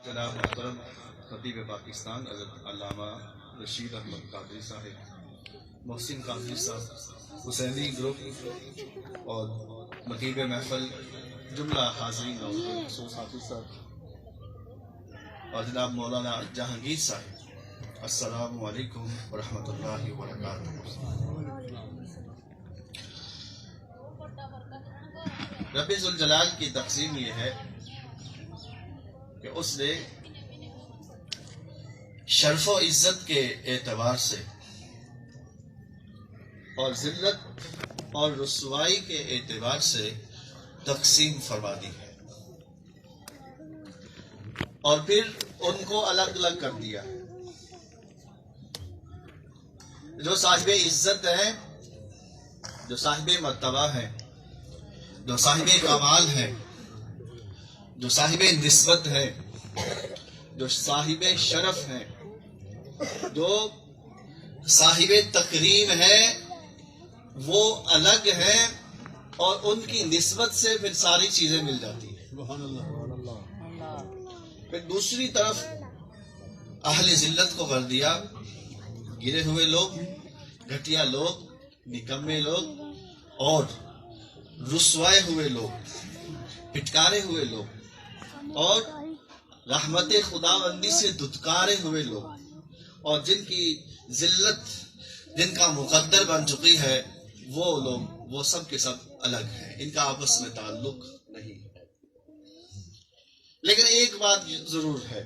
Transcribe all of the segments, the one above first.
جناب محترم خطیب پاکستان حضرت علامہ رشید احمد قادری صاحب، محسن قادری صاحب، حسینی گروپ اور مطیب محفل، جملہ حاضرین اور خصوص حافظ صاحب اور جناب مولانا جہانگیر صاحب، السلام علیکم ورحمۃ اللہ وبرکاتہ۔ رب ذوالجلال کی تقسیم یہ ہے کہ اس نے شرف و عزت کے اعتبار سے اور ذلت اور رسوائی کے اعتبار سے تقسیم فرما دی ہے اور پھر ان کو الگ الگ کر دیا۔ جو صاحب عزت ہیں، جو صاحب مرتبہ ہیں، جو صاحب کمال ہیں، جو صاحب نسبت ہے، جو صاحب شرف ہیں، جو صاحب تکریم ہے، وہ الگ ہیں اور ان کی نسبت سے پھر ساری چیزیں مل جاتی ہیں۔ پھر دوسری طرف اہل ذلت کو کر دیا، گرے ہوئے لوگ، گھٹیا لوگ، نکمے لوگ اور رسوائے ہوئے لوگ، پھٹکارے ہوئے لوگ اور رحمت خداوندی سے دھتکارے ہوئے لوگ، اور جن کی ذلت جن کا مقدر بن چکی ہے، وہ لوگ، وہ سب کے سب الگ ہیں، ان کا آپس میں تعلق نہیں ہے۔ لیکن ایک بات ضرور ہے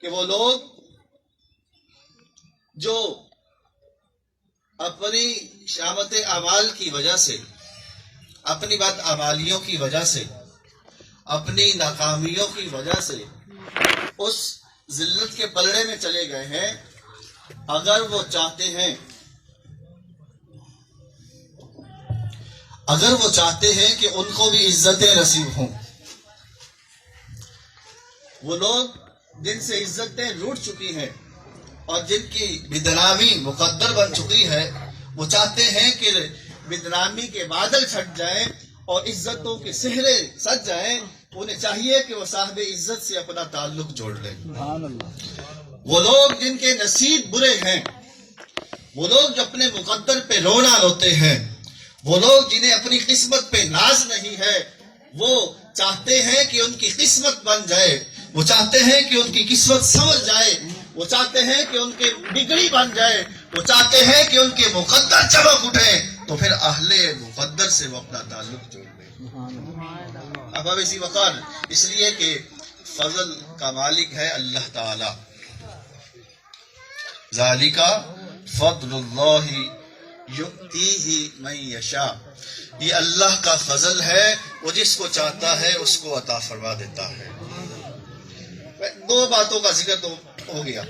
کہ وہ لوگ جو اپنی شامت اعمال کی وجہ سے، اپنی بدعمالیوں کی وجہ سے، اپنی ناکامیوں کی وجہ سے اس ذلت کے پلڑے میں چلے گئے ہیں، اگر وہ چاہتے ہیں کہ ان کو بھی عزتیں نصیب ہوں، وہ لوگ جن سے عزتیں روٹ چکی ہیں اور جن کی بدنامی مقدر بن چکی ہے، وہ چاہتے ہیں کہ بدنامی کے بادل چھٹ جائیں اور عزتوں کے صحرے سج جائیں۔ انہیں چاہیے کہ وہ صاحب عزت سے اپنا تعلق جوڑ لیں۔ وہ لوگ جن کے نصیب برے ہیں، وہ لوگ جو اپنے مقدر پہ رونا روتے ہیں، وہ لوگ جنہیں اپنی قسمت پہ ناز نہیں ہے، وہ چاہتے ہیں کہ ان کی قسمت بن جائے، وہ چاہتے ہیں کہ ان کی قسمت سنور جائے، وہ چاہتے ہیں کہ ان کے بگڑی بن جائے، وہ چاہتے ہیں کہ ان کے مقدر چمک اٹھے، تو پھر اہل مقدر سے وہ اپنا تعلق جوڑ لیں۔ اب اسی وقار، اس لیے کہ فضل کا مالک ہے اللہ تعالی۔ ذالک فضل اللہ یؤتیہ من یشاء، یہ اللہ کا فضل ہے، وہ جس کو چاہتا ہے اس کو عطا فرما دیتا ہے۔ دو باتوں کا ذکر تو ہو گیا،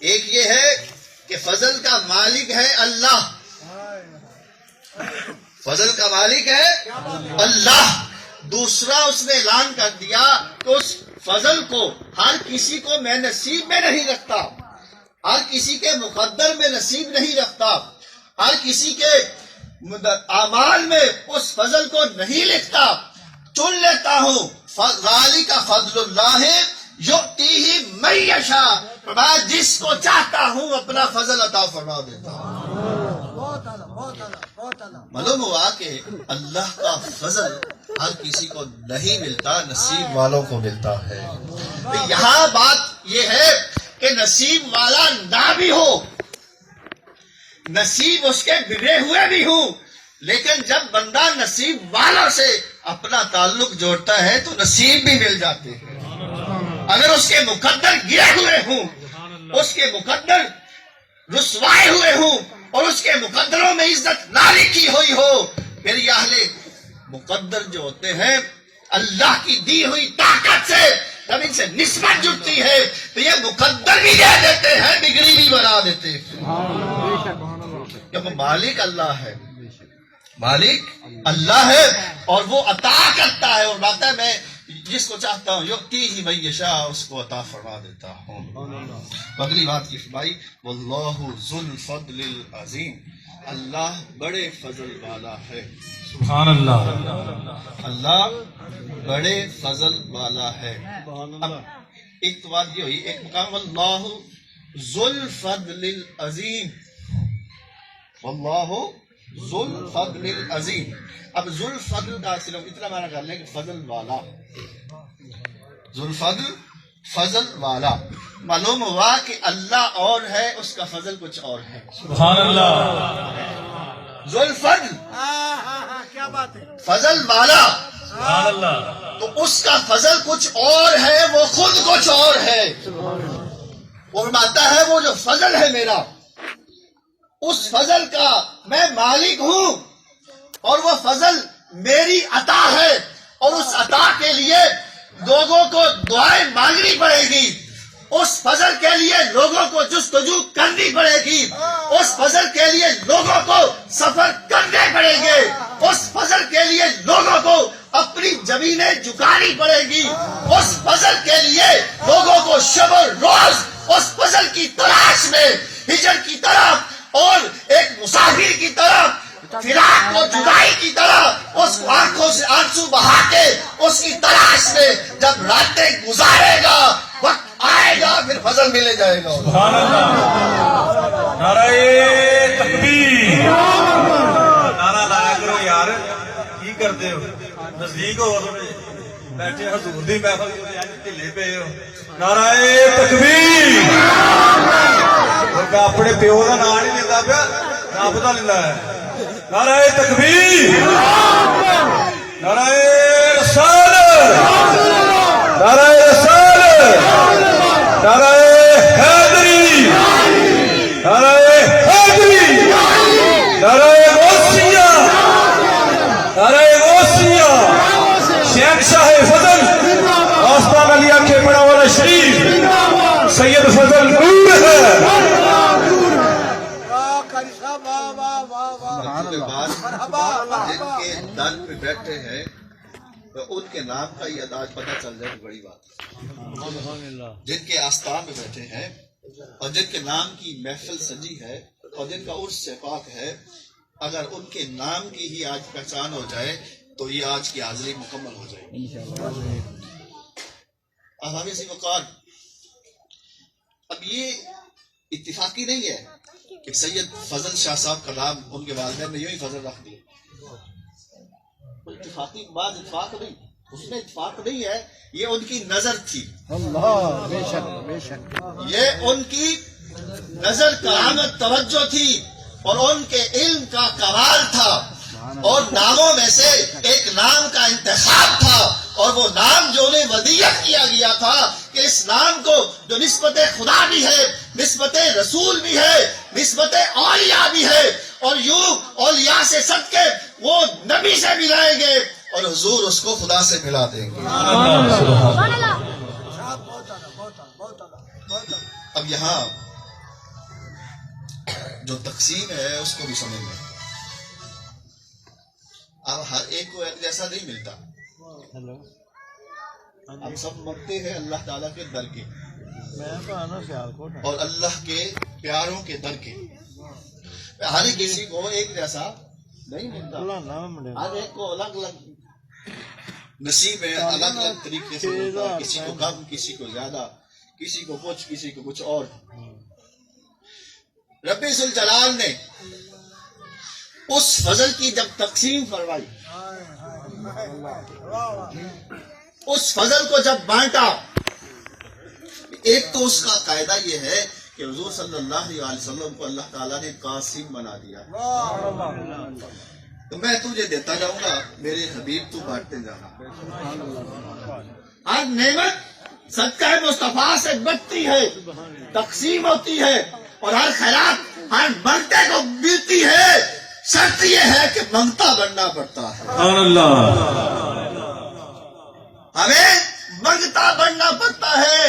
ایک یہ ہے کہ فضل کا مالک ہے اللہ، فضل کا مالک ہے اللہ۔ دوسرا اس نے اعلان کر دیا کہ اس فضل کو ہر کسی کو میں نصیب میں نہیں رکھتا، ہر کسی کے مقدر میں نصیب نہیں رکھتا، ہر کسی کے اعمال میں اس فضل کو نہیں لکھتا، چن لیتا ہوں۔ ذالک فضل اللہ یؤتیہ من یشاء، میں جس کو چاہتا ہوں اپنا فضل عطا فرما دیتا ہوں۔ معلوم ہوا کہ اللہ کا فضل ہر کسی کو نہیں ملتا، نصیب والوں کو ملتا ہے۔ یہاں بات یہ ہے کہ نصیب والا نہ بھی ہو، نصیب اس کے بگڑے ہوئے بھی ہوں، لیکن جب بندہ نصیب والوں سے اپنا تعلق جوڑتا ہے تو نصیب بھی مل جاتے ہیں۔ اگر اس کے مقدر گرے ہوئے ہوں، اس کے مقدر رسوائے ہوئے ہوں اور اس کے مقدروں میں عزت نہ لکھی ہوئی ہو، پھر یہ اہل مقدر جو ہوتے ہیں اللہ کی دی ہوئی طاقت سے جب ان سے نسبت جڑتی ہے تو یہ مقدر بھی دے دیتے ہیں، بگڑی بھی بنا دیتے ہیں۔ کیونکہ مالک اللہ ہے، مالک اللہ ہے اور وہ عطا کرتا ہے، اور بات ہے میں جس کو چاہتا ہوں یؤتیہ من یشاء، اس کو عطا فرما دیتا ہوں۔ اگلی بات کی فرمائی واللہ ذو الفضل العظیم، اللہ بڑے فضل والا ہے۔ سبحان اللہ. اللہ بڑے فضل والا ہے. اب ایک تو بات یہ ہوئی، ایک مقام اللہ ذو الفضل العظیم، واللہ ذو الفضل العظیم. اب ذو الفضل کا صرف اتنا معنی کر لیں کہ فضل والا، ذو الفضل فضل والا. معلوم ہوا کہ اللہ اور ہے، اس کا فضل کچھ اور ہے. سبحان اللہ. ذو الفضل کیا بات ہے. فضل والا، سبحان اللہ. تو اس کا فضل کچھ اور ہے، وہ خود کچھ اور ہے. وہ فرماتا ہے وہ جو فضل ہے میرا، اس فضل کا میں مالک ہوں، اور وہ فضل میری عطا ہے، اور اس عطا کے لیے لوگوں کو دعائیں مانگنی پڑے گی، اس فضل کے لیے لوگوں کو جستجو کرنی پڑے گی، اس فضل کے لیے لوگوں کو سفر کرنے پڑے گے، اس فضل کے لیے لوگوں کو اپنی زمینیں جھکانی پڑے گی، اس فضل کے لیے لوگوں کو شب و روز اس فضل کی تلاش میں ہجر کی طرف اور ایک مسافر کی طرف، فراق اور جدائی کی طرح اس کو آنکھوں سے آنسو بہا کے اس کی تلاش میں جب راتیں گزارے گا، وقت آئے گا، پھر فضل ملے جائے گا. سبحان اللہ. نعرہ تکبیر. نعرہ لایا کرو یار، کی کرتے ہو؟ نزدیک ہو بیٹھے حضور دی محفل ڈھلے پے ہو. نعرہ تکبیر. اپنے پیو کا نام نہیں لیتا پیا، رب کا لینا ہے. نعرہ تکبیر. نعرہ رسالت. نعرہ رسالت. نعرہ حیدری. نعرہ حیدری. نعرہ غوثیہ. نعرہ غوثیہ. شہنشاہ فضل آستان علی کے بڑا والا شریف سید فضل نور ہے. جن کے در پہ بیٹھے ہیں تو ان کے نام کا یہ انداز پتہ چل جائے، بڑی بات ہے. جن کے آستان میں بیٹھے ہیں اور جن کے نام کی محفل سجی ہے اور جن کا عرس سے پاک ہے، اگر ان کے نام کی ہی آج پہچان ہو جائے تو یہ آج کی حاضری مکمل ہو جائے گی. اب ہمیں سی وقار، اب یہ اتفاقی نہیں ہے کہ سید فضل شاہ صاحب کا نام ان کے والدین نے یوں ہی فضل رکھ دیا. اتفاقی بعد اتفاق نہیں، اس میں اتفاق نہیں ہے، یہ ان کی نظر تھی. اللہ بے شک بے شک. یہ ان کی نظر کرامت توجہ تھی اور ان کے علم کا کمال تھا، اور ناموں میں سے ایک نام کا انتخاب تھا، اور وہ نام جو انہیں ودیعت کیا گیا تھا کہ اس نام کو جو نسبت خدا بھی ہے، نسبت رسول بھی ہے، نسبت اولیاء بھی ہے، اور یوں اولیاء سے سب کے وہ نبی سے ملائیں گے اور حضور اس کو خدا سے ملا دیں گے. اب یہاں جو تقسیم ہے اس کو بھی سمجھ لیں. اب ہر ایک کو ایک جیسا نہیں ملتا. ہم سب مانگتے ہیں اللہ تعالیٰ کے در کے اور اللہ کے پیاروں کے در کے. ہر کسی کو ایک جیسا نہیں ملتا، ہر ایک کو الگ الگ نصیب ہے، الگ الگ طریقے سے ملتا. کسی کو کم، کسی کو زیادہ، کسی کو کچھ، کسی کو کچھ اور. رب ذوالجلال نے اس فضل کی جب تقسیم فرمائی، اس فضل کو جب بانٹا، ایک تو اس کا قاعدہ یہ ہے کہ حضور صلی اللہ علیہ وسلم کو اللہ تعالیٰ نے قاسم بنا دیا. تو میں تجھے دیتا جاؤں گا، میرے حبیب تو بانٹتے جانا. ہر نعمت صدقہ مصطفیٰ سے بچتی ہے، تقسیم ہوتی ہے، اور ہر خیرات ہر منگتے کو ملتی ہے. شرط یہ ہے کہ منگتا بننا پڑتا ہے. سبحان اللہ. ہمیں منگتا بننا پڑتا ہے.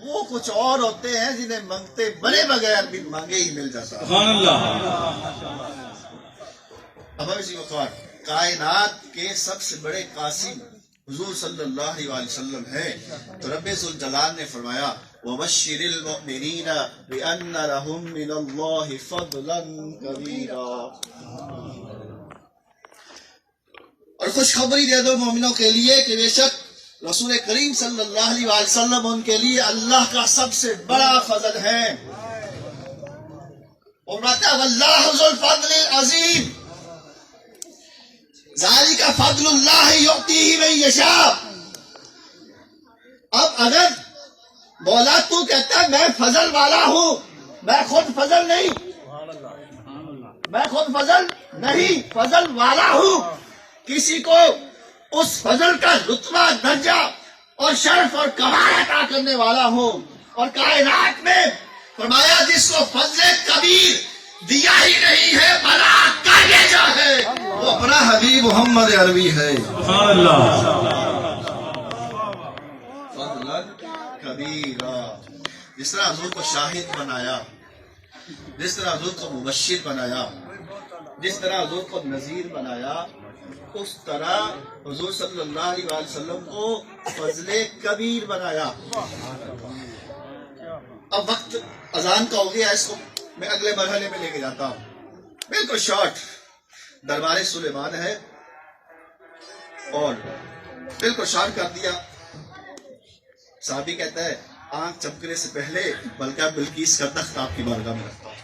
وہ کچھ اور ہوتے ہیں جنہیں منگتے بنے بغیر بھی مانگے ہی مل جاتا ہے. سبحان اللہ. اب اسی وقت کائنات کے سب سے بڑے قاسم حضور صلی اللہ علیہ وسلم ہے. تو رب ذوالجلال نے فرمایا وَبَشِّرِ الْمُؤْمِنِينَ بِأَنَّ لَهُم مِّنَ اللَّهِ فَضْلًا كَبِيرًا. اور خوشخبری دے دو مومنوں کے لیے کہ بے شک رسول کریم صلی اللہ علیہ وسلم ان کے لیے اللہ کا سب سے بڑا فضل ہے. اور واللہ ذو الفضل العظیم، ذالک فضل اللہ یؤتیہ من یشاء. اب اگر مولا تو کہتا ہے میں فضل والا ہوں، میں خود فضل نہیں، میں خود فضل نہیں، فضل والا ہوں، کسی کو اس فضل کا رتبہ درجہ اور شرف اور کمال عطا کرنے والا ہوں. اور کائنات میں فرمایا جس کو فضل کبیر دیا ہی نہیں ہے بنا کر بھیجا ہے وہ اپنا حبیب محمد عربی ہے. سبحان اللہ. فضل کبیرہ. جس طرح حضور کو شاہد بنایا، جس طرح حضور کو مبشر بنایا، جس طرح حضور کو نذیر بنایا، اس طرح حضور صلی اللہ علیہ وسلم کو فضل کبیر بنایا. اب وقت اذان کا ہو گیا، اس کو میں اگلے مرحلے میں لے کے جاتا ہوں. بالکل شارٹ دربار سلیمان ہے اور بالکل شارٹ کر دیا. صحابی کہتا ہے آنکھ چمکنے سے پہلے بلکہ بلقیس کا تخت آپ کی بارگاہ میں رکھتا ہوں.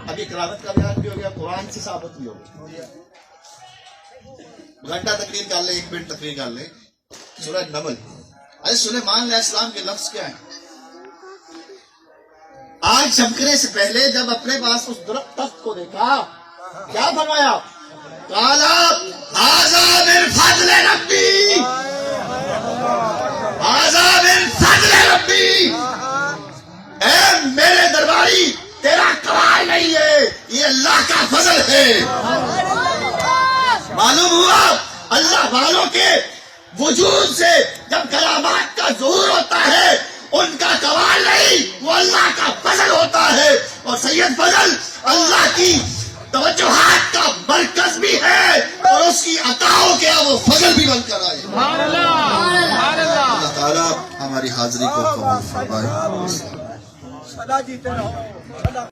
ابھی قرآن کا بیان بھی ہو گیا، قرآن سے ثابت بھی ہو گیا. گھنٹہ تقریر کر لیں، 1 منٹ تقریر کر لیں. سورہ نمل. سلیمان علیہ السلام کے لفظ کیا ہیں؟ آنکھ چمکنے سے پہلے جب اپنے پاس اس درخت تخت کو دیکھا کیا فرمایا؟ قالا ھذا من فضل ربی، ھذا من فضل ربی. اے میرے درباری تیرا کمال نہیں ہے، یہ اللہ کا فضل ہے. معلوم ہوا اللہ والوں کے وجود سے جب کرامات کا ظہور ہوتا ہے ان کا کمال نہیں، وہ اللہ کا فضل ہوتا ہے. اور سید فضل اللہ کی توجہات کا مرکز بھی ہے اور اس کی عطاؤں کے وہ فضل بھی بن کر آئے. اللہ تعالیٰ ہماری حاضری کو قبول فرمائے.